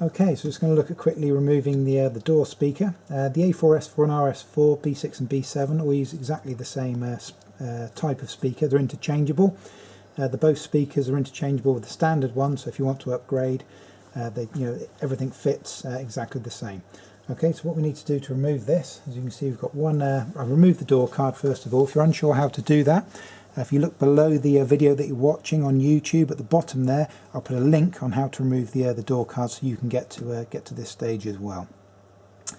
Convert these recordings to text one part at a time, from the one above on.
Okay, so just going to look at quickly removing the door speaker. The A4, S4 and RS4, B6 and B7 all use exactly the same type of speaker. They're interchangeable. The BOSE speakers are interchangeable with the standard one, so if you want to upgrade, everything fits exactly the same. Okay, so what we need to do to remove this, as you can see, we've got one. I've removed the door card first of all. If you're unsure how to do that, if you look below the video that you're watching on YouTube at the bottom there, I'll put a link on how to remove the door card so you can get to this stage as well.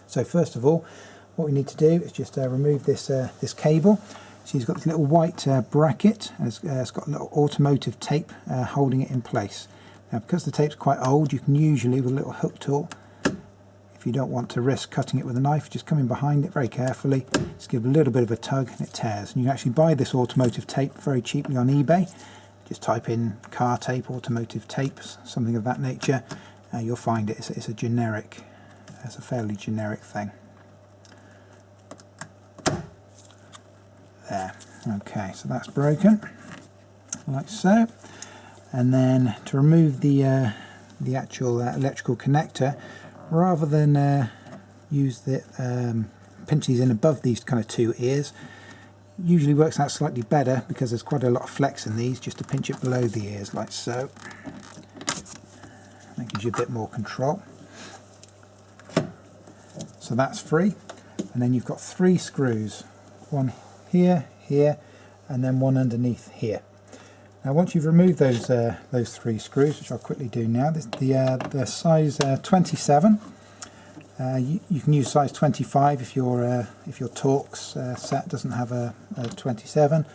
So first of all, what we need to do is just remove this cable. So you've got this little white bracket. It's got a little automotive tape holding it in place. Now, because the tape's quite old, you can usually, with a little hook tool, if you don't want to risk cutting it with a knife, just come in behind it very carefully, just give it a little bit of a tug and it tears. And you can actually buy this automotive tape very cheaply on eBay. Just type in car tape, automotive tapes, something of that nature. You'll find it. It's a generic, it's a fairly generic thing. There. Okay, so that's broken, like so. And then to remove the actual electrical connector, rather than use the pinch these in above these kind of two ears, usually works out slightly better because there's quite a lot of flex in these, just to pinch it below the ears like so. That gives you a bit more control. So that's free, and then you've got 3 screws, one here, here, and then one underneath here. Now once you've removed those 3 screws, which I'll quickly do now, the size 27. You can use size 25 if your Torx set doesn't have a 27.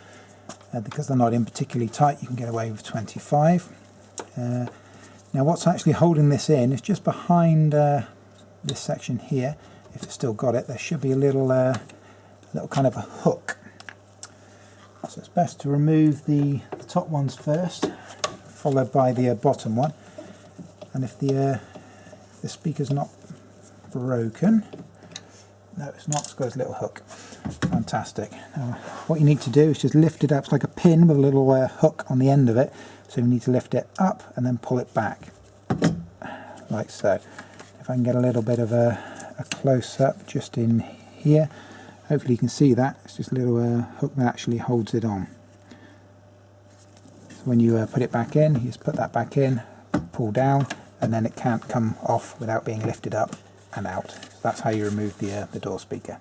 Because they're not in particularly tight, you can get away with 25. Now what's actually holding this in is just behind this section here. If it's still got it, there should be a little kind of a hook. So it's best to remove the top ones first, followed by the bottom one. And if the speaker's not broken, no, it's not, it's got a little hook. Fantastic. Now, what you need to do is just lift it up. It's like a pin with a little hook on the end of it. So you need to lift it up and then pull it back, like so. If I can get a little bit of a close-up just in here. Hopefully you can see that. It's just a little hook that actually holds it on. So when you put it back in, you just put that back in, pull down, and then it can't come off without being lifted up and out. So that's how you remove the door speaker.